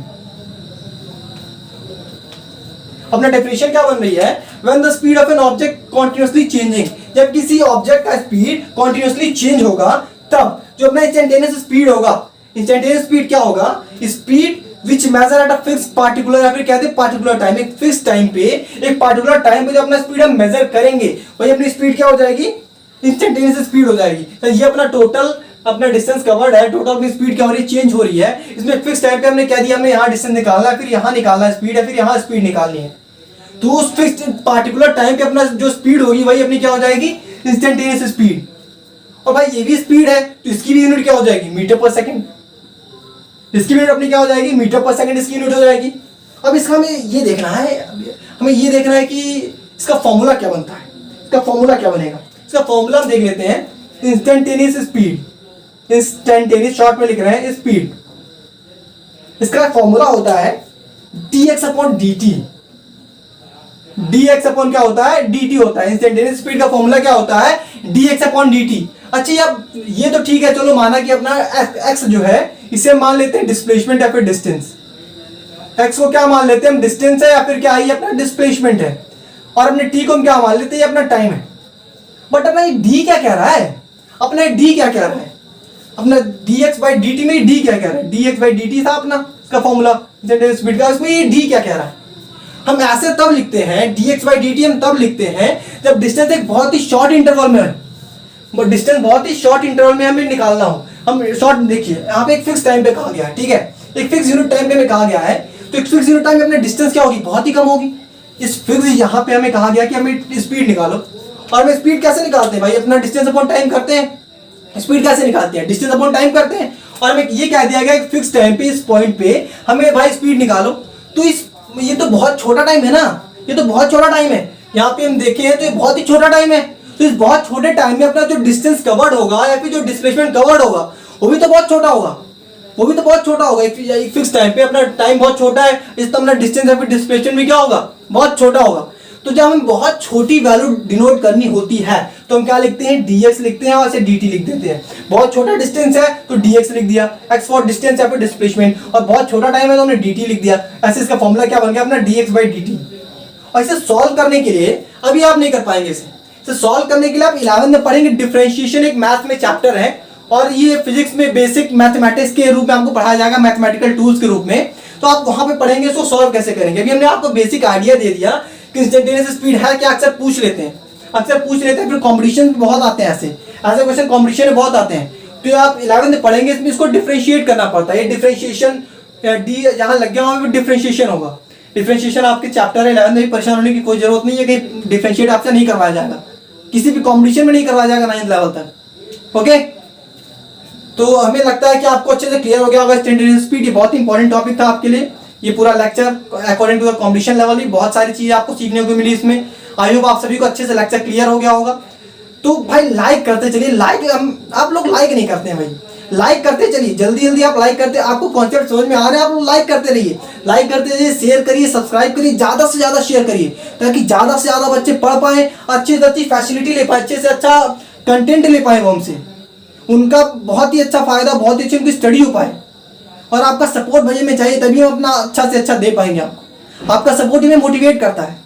अपना डेफिनेशन क्या बन रही है, when the speed of an object continuously changing, जब किसी ऑब्जेक्ट का स्पीड कॉन्टिन्यूसली चेंज होगा तब जो अपना इंस्टेंटेनियस स्पीड होगा, इंस्टेंटेनियस स्पीड क्या होगा, speed which measure at a fix particular या फिर कहते हैं पार्टिकुलर टाइम, एक फिक्स टाइम पे एक पार्टिकुलर टाइम पे जो अपना स्पीड हम मेजर करेंगे वही अपनी स्पीड क्या हो जाएगी, इंस्टेंटेनियस स्पीड हो जाएगी। तो ये अपना टोटल अपना डिस्टेंस कवर्ड है, टोटल अपनी स्पीड क्या हो रही है, चेंज हो रही है। इसमें फिक्स टाइम पे हमने क्या दिया, हमें यहाँ डिस्टेंस निकालना है, फिर यहाँ निकालना है स्पीड है, फिर यहाँ स्पीड निकालनी है। तो उस फिक्स पार्टिकुलर टाइम पे अपना जो स्पीड होगी वही अपनी क्या हो जाएगी, इंस्टेंटेनियस स्पीड। और भाई ये भी स्पीड है तो इसकी भी यूनिट क्या हो जाएगी, मीटर पर सेकंड। इसकी यूनिट अपनी क्या हो जाएगी, मीटर पर सेकंड इसकी यूनिट हो जाएगी। अब इसका हमें ये देखना है, हमें ये देखना है कि इसका फॉर्मूला क्या बनता है, इसका फॉर्मूला क्या बनेगा। इसका फॉर्मूला हम देख लेते हैं, इंस्टेंटेनियस स्पीड, इंस्टेंटेनियस शॉर्ट में लिख रहे हैं स्पीड। इसका फॉर्मूला होता है dx upon dt, dx upon क्या होता है, dt होता है। इंस्टेंटेनियस स्पीड का फॉर्मूला क्या होता है, dx अपॉन dt। अच्छा अब ये तो ठीक है, चलो माना कि अपना x जो है इसे मान लेते हैं डिस्प्लेसमेंट या फिर डिस्टेंस। x को क्या मान लेते हैं हम, डिस्टेंस है या फिर क्या है, अपना डिस्प्लेसमेंट है। और अपने t को हम क्या मान लेते हैं, ये अपना टाइम है। बट अपना ये d क्या कह रहा है, अपना d क्या कह रहा है, अपना dx बाई dt में d क्या कह रहा है, dx बाई dt था अपना इसका फॉर्मूला इंस्टेंटेनियस स्पीड का, उसमें ये d क्या कह रहा है। हम ऐसे तब लिखते हैं dx बाई dt, हम तब लिखते हैं जब डिस्टेंस एक बहुत ही शॉर्ट इंटरवल में है, डिस्टेंस बहुत ही शॉर्ट इंटरवल में हमें निकालना हो। हम शॉर्ट देखिए यहाँ पे एक फिक्स टाइम पे कहा गया है, ठीक है, एक फिक्स यूनिट टाइम पे हमें कहा गया है, तो एक फिक्स यूनिट टाइम में अपने डिस्टेंस क्या होगी, बहुत ही कम होगी। इस फिक्स यहाँ पे हमें कहा गया कि हमें स्पीड निकालो, और हमें स्पीड कैसे निकालते हैं भाई, अपना डिस्टेंस अपॉन टाइम करते हैं। स्पीड कैसे निकालते हैं, डिस्टेंस अपॉन टाइम करते हैं। और हमें ये कह दिया गया एक फिक्स टाइम पे इस पॉइंट पे हमें भाई स्पीड निकालो। तो इस ये तो बहुत छोटा टाइम है ना, ये तो बहुत छोटा टाइम है, यहाँ पे हम देखे हैं तो ये बहुत ही छोटा टाइम है। तो इस बहुत छोटे टाइम में अपना जो डिस्टेंस कवर्ड होगा या फिर जो डिस्प्लेसमेंट कवर्ड होगा वो भी तो बहुत छोटा होगा, वो भी तो बहुत छोटा होगा। एक फिक्स टाइम पे अपना टाइम बहुत छोटा है, इस तो अपना डिस्टेंस या फिर डिस्प्लेसमेंट भी क्या होगा, बहुत छोटा होगा। तो जब हमें बहुत छोटी वैल्यू डिनोट करनी होती है तो हम क्या लिखते हैं, dx लिखते हैं और ऐसे dt लिख देते हैं। बहुत छोटा डिस्टेंस है तो dx लिख दिया, x फॉर डिस्टेंस या फिर डिस्प्लेसमेंट, और बहुत छोटा टाइम है तो हमने dt लिख दिया। ऐसे इसका फॉर्मूला क्या बन गया अपना dx बाई dt। और इसे सॉल्व करने के लिए अभी आप नहीं कर पाएंगे, इसे सॉल्व करने के लिए आप 11th में पढ़ेंगे डिफरेंशिएशन, एक मैथ में चैप्टर है, और ये फिजिक्स में बेसिक मैथमेटिक्स के रूप में आपको पढ़ाया जाएगा, मैथमेटिकल टूल्स के रूप में। तो आप वहां पे पढ़ेंगे इसको सॉल्व कैसे करेंगे। अभी हमने आपको बेसिक आइडिया दे दिया कि इंस्टेंटेनियस स्पीड है क्या, अक्सर पूछ लेते हैं, फिर कॉम्पिटिशन बहुत आते हैं, ऐसे क्वेश्चन कॉम्पिटिशन में बहुत आते हैं। तो आप 11th में पढ़ेंगे, इसमें इसको डिफरेंशिएट करना पड़ता है। ये डिफरेंशिएशन डी जहाँ लग गया वहाँ पे डिफरेंशिएशन होगा। डिफरेंशिएशन आपके चैप्टर है 11th में, परेशान होने की कोई जरूरत नहीं है कि डिफरेंशिएट आपसे नहीं करवाया जाएगा, किसी भी कॉम्पिटिशन में नहीं करवाया जाएगा 9th लेवल तक। ओके, तो हमें लगता है कि आपको अच्छे से क्लियर हो गया होगा इंस्टेंटेनियस स्पीड। ये बहुत इंपॉर्टेंट टॉपिक था आपके लिए, ये पूरा lecture according to the competition level भी बहुत सारी चीजें आपको सीखने को मिली इसमें। आई होप आप सभी को अच्छे से लेक्चर क्लियर हो गया होगा। तो भाई लाइक करते चलिए, लाइक आप लोग लाइक नहीं करते हैं भाई, लाइक करते चलिए, जल्दी जल्दी आप लाइक करते, आपको कॉन्सेप्ट समझ में आ रहा है, आप लोग लाइक करते रहिए, लाइक करते रहिए, शेयर करिए, सब्सक्राइब करिए, ज्यादा से ज्यादा शेयर करिए, ताकि ज्यादा से ज्यादा बच्चे पढ़ पाए, अच्छी से अच्छी फैसिलिटी ले पाए, अच्छे से अच्छा कंटेंट ले पाए, वो हमसे उनका बहुत ही अच्छा फायदा, बहुत ही अच्छी उनकी स्टडी हो पाए। और आपका सपोर्ट भैया में चाहिए, तभी हम अपना अच्छा से अच्छा दे पाएंगे आपको। आपका सपोर्ट ही हमें मोटिवेट करता है।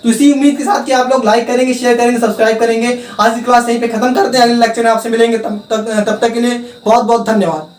तो इसी उम्मीद के साथ कि आप लोग लाइक करेंगे, शेयर करेंगे, सब्सक्राइब करेंगे। आज की क्लास यहीं पे खत्म करते हैं, अगले लेक्चर में आपसे मिलेंगे। तब तक के लिए बहुत बहुत धन्यवाद।